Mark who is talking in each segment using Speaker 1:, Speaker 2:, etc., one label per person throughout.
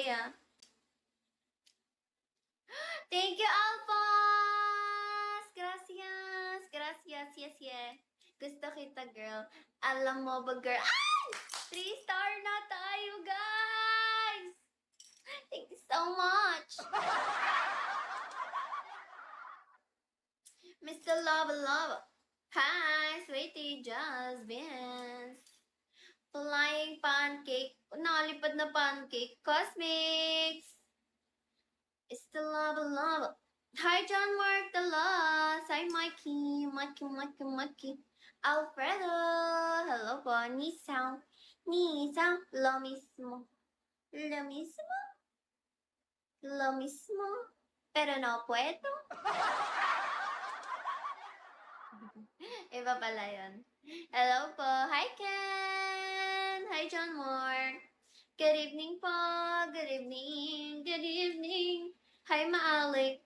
Speaker 1: Bea. Thank you, Alphonse! Gracias! Gracias, yes, yes. Gusto kita, girl. Alam mo ba, girl? Ay! 3-star na tayo, guys! Thank you so much! Mr. Love Love. Hi, sweetie Jasmine. Flying pancake. Nakalipad na pancake. Cosmics. Still love love. Hi, John Mark the Lost. Hi, Mikey. Mikey. Alfredo. Hello po. Ni sao. Lo mismo. Lo mismo. Lo mismo. Pero no puedo. Iba pala yun. Hello po. Hi, Ken. Hi, John Mark. Good evening po. Good evening. Good evening. Hi, Maalik.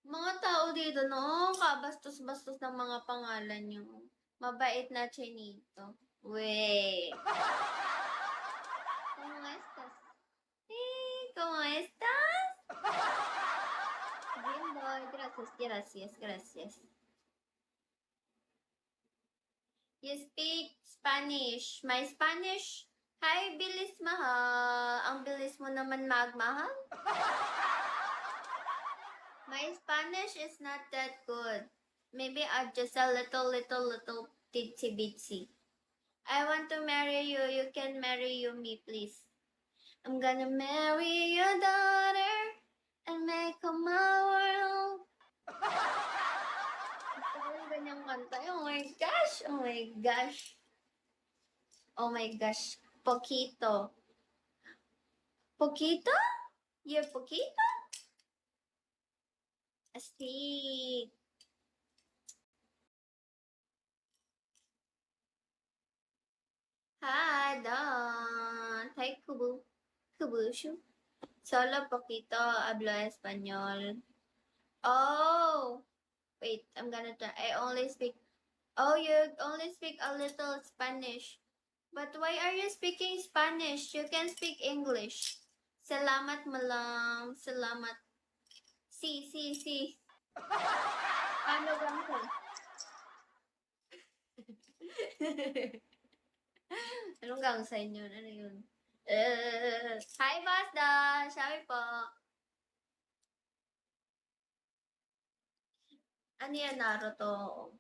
Speaker 1: Mga tao dito, no? Kabastos-bastos ng mga pangalan nyo. Mabait na chinito. We. ¿Cómo estás? ¿Cómo estás? Bien, boy. Gracias. You speak Spanish. My Spanish? Hi, bilis mahal. Ang bilis mo naman magmahal. My Spanish is not that good. Maybe I'm just a little titsy bitsy. I want to marry you. You can marry me, please. I'm gonna marry your daughter and make her my world. Gusto ko yung ganyang kanta. Oh my gosh! Oh my gosh! Oh my gosh! Poquito. Poquito? You're poquito? Astig. Hi, Don. Hi, Kubushu. Solo poquito hablo español. Oh! Wait, I'm gonna try. I only speak. Oh, you only speak a little Spanish. But why are you speaking Spanish? You can speak English. Salamat malam. Salamat. Si. Ano bang ko? Anong gang sa inyo? Ano yun? Hi, Basda! Sabi po. Ano yan, Naruto?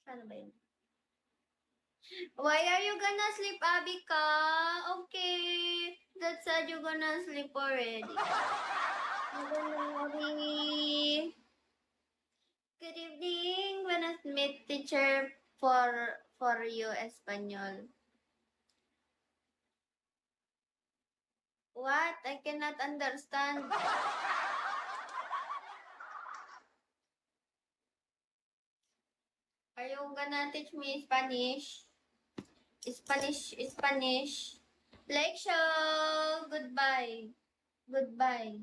Speaker 1: Ano ba yun? Why are you gonna sleep, Abika? Okay. That said you gonna sleep already. Good Good evening. Buenas meet teacher for you Espanol. What? I cannot understand. Are you gonna teach me Spanish? Spanish. Like show. Goodbye. Goodbye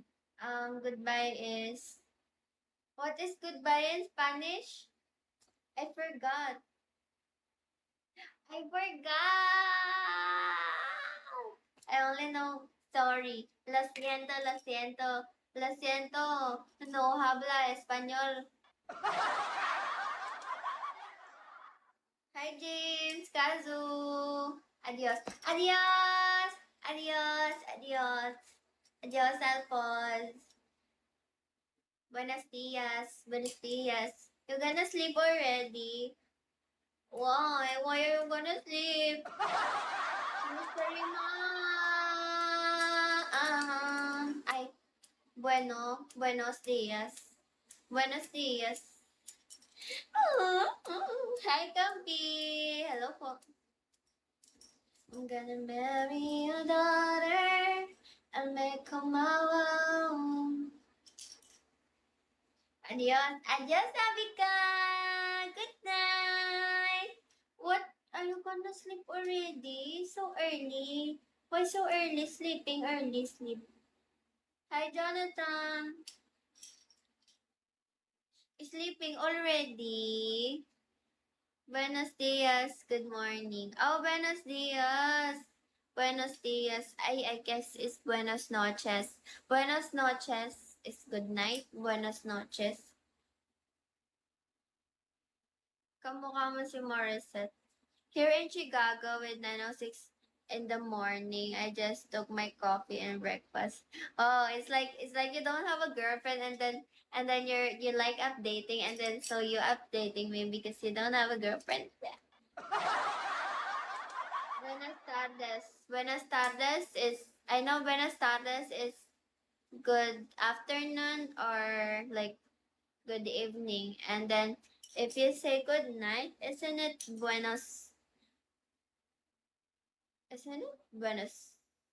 Speaker 1: is... What is goodbye in Spanish? I forgot. I only know sorry. Lo siento. No habla español. Hi, James, Kazu. Adios. Adios, Alphonse. Buenos dias. You gonna sleep already? Why? Why are you gonna sleep? Mystery Ay, buenos dias. Hi, Kampi. Hello po. I'm gonna marry your daughter and make her my own. Adios, Abika. Good night. What? Are you gonna sleep already? So early. Why so early? Sleeping early, sleep. Hi, Jonathan. Sleeping already. Buenos dias. Good morning. Oh, buenos dias. Buenos dias. I guess it's buenos noches. Buenos noches is good night. Buenos noches. Kamukha mo si Morissette. Here in Chicago with 9:06 in the morning, I just took my coffee and breakfast. Oh, it's like you don't have a girlfriend and then you're like updating and then so you updating me because you don't have a girlfriend. Buenas tardes. Buenas tardes is I know buenas tardes is good afternoon or like good evening. And then if you say good night, isn't it buenos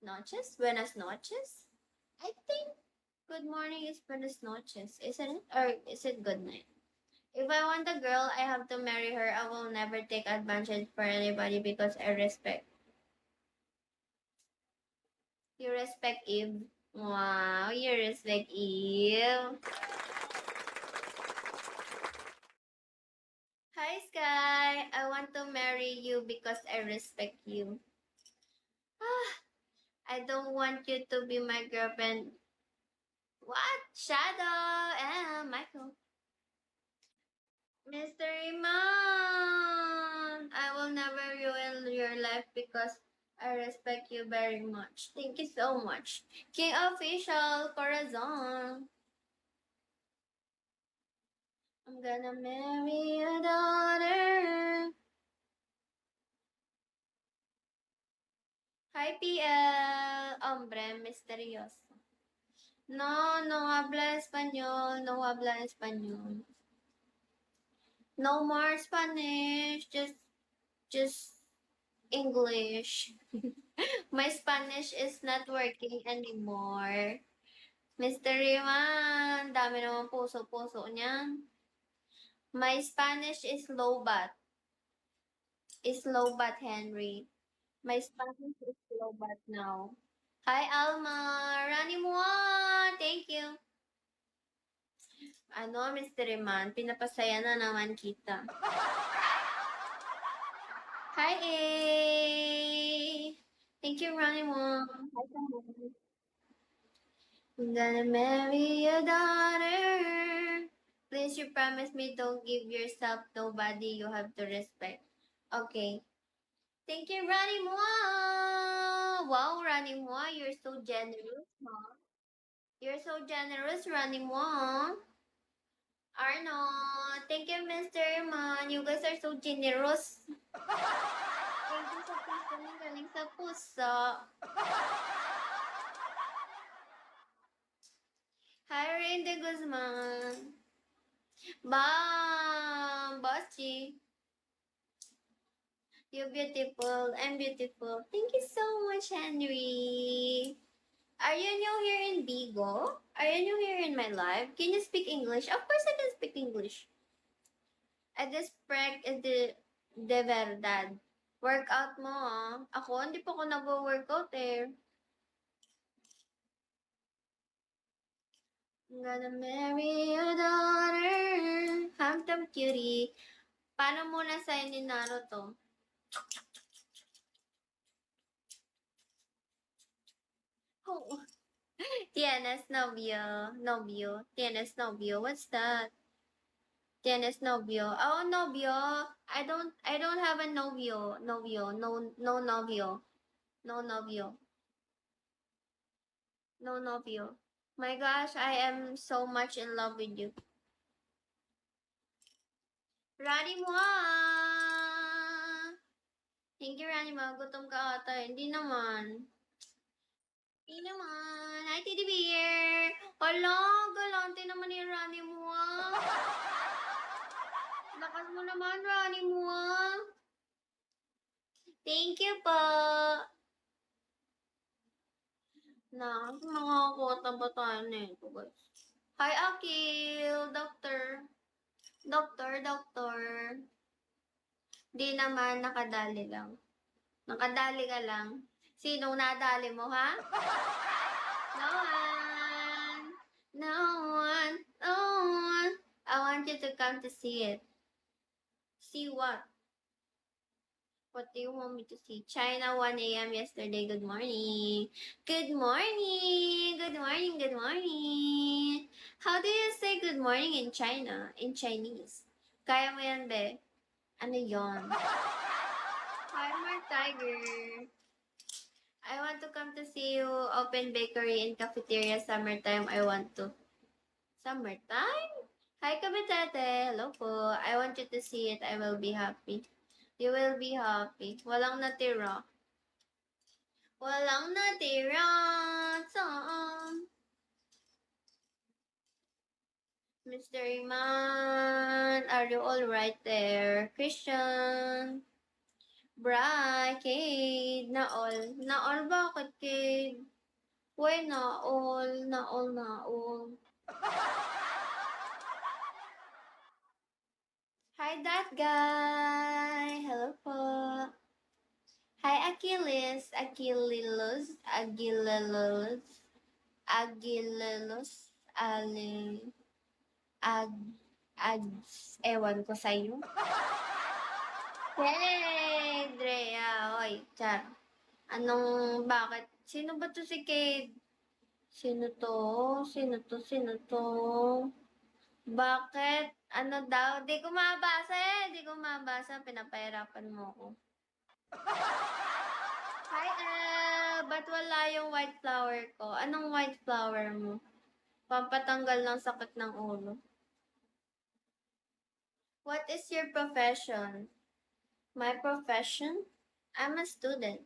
Speaker 1: noches? Buenas noches? I think good morning is buenas noches, isn't it? Or is it good night? If I want a girl, I have to marry her. I will never take advantage for anybody because I respect. You respect Eve. Wow, you respect Eve. Hi, Sky. I want to marry you because I respect you. Ah, I don't want you to be my girlfriend. What? Shadow and Michael. Mr. Iman, I will never ruin your life because I respect you very much. Thank you so much. King Official Corazon. I'm gonna marry your daughter. Hi, PL. Hombre misterioso. No, no habla español. No habla español. No more Spanish. Just English. My Spanish is not working anymore. Mystery man, dami naman puso-puso niyan. My Spanish is Lobat. Is Lobat, Henry. My Spanish is Lobat now. Hi, Alma. Rani Mua. Thank you. Ano, Mystery man, pinapasaya na naman kita. Hi, A. Thank you, Rani Mua. Hi, Samuel. I'm gonna marry your daughter. Please, you promise me don't give yourself nobody you have to respect. Okay. Thank you, Rani Moa. Wow, Rani Moa, you're so generous, huh? You're so generous, Rani Moa. Arno, thank you, Mr. Man. You guys are so generous. Thank you sa puso ng galing sa puso. Hi, Randy Guzman. Bam! Bossy. You're beautiful. I'm beautiful. Thank you so much, Henry. Are you new here in Bigo? Are you new here in my life? Can you speak English? Of course I can speak English. I just prank de verdad. Workout mo, ah. Ako, hindi pa ako nag-workout eh. I'm gonna marry your daughter. Handsome cutie. Paano muna sa'yo ni Naruto? Oh. Tienes novio. Novio. Tienes novio. What's that? Tienes novio. Oh, novio. I don't have a novio. Novio. No, no novio. No novio. No novio. My gosh, I am so much in love with you. Rani Mua! Thank you, Rani Mua. Gutom ka ata. Hindi naman. Hindi naman. Hi, Teddy Bear! Hala, galante naman ni Rani Mua. Lakas mo naman, Rani Mua. Thank you po. Na, mga kota ba tayo nito, guys? Hi, Akil! Doctor. Doctor. Di naman, nakadali lang. Nakadali ka lang. Sinong nadali mo, ha? No one. No one. No one. I want you to come to see it. See what? What do you want me to see? China, 1 a.m. yesterday. Good morning. Good morning. Good morning. Good morning. How do you say good morning in China? In Chinese? Kaya mo yan, be? Ano yon? Hi, my tiger. I want to come to see you. Open bakery and cafeteria summertime. I want to. Summertime? Hi, Kabitete. Hello po. I want you to see it. I will be happy. You will be happy. Walang natira. Walang natira. Saan? Mr. Iman, are you all right there? Christian, Bri, Kate, Naol. Naol, bakit, Kate? Why Naol? Naol, Naol. Hi, that guy. Hello po. Hi, Achilles. Achillelos. Aguilelos. Aguilelos. Ali. Ag. Ags. Ewan ko sa'yo. Hey, Drea. Oy, Char. Anong, bakit? Sino ba to si Kate? Sino to? Sino to? Sino to? Bakit? Ano daw? Di ko mabasa eh. Di ko mabasa. Pinapahirapan mo ko. Hi, ba't wala yung white flower ko? Anong white flower mo? Pampatanggal ng sakit ng ulo. What is your profession? My profession? I'm a student.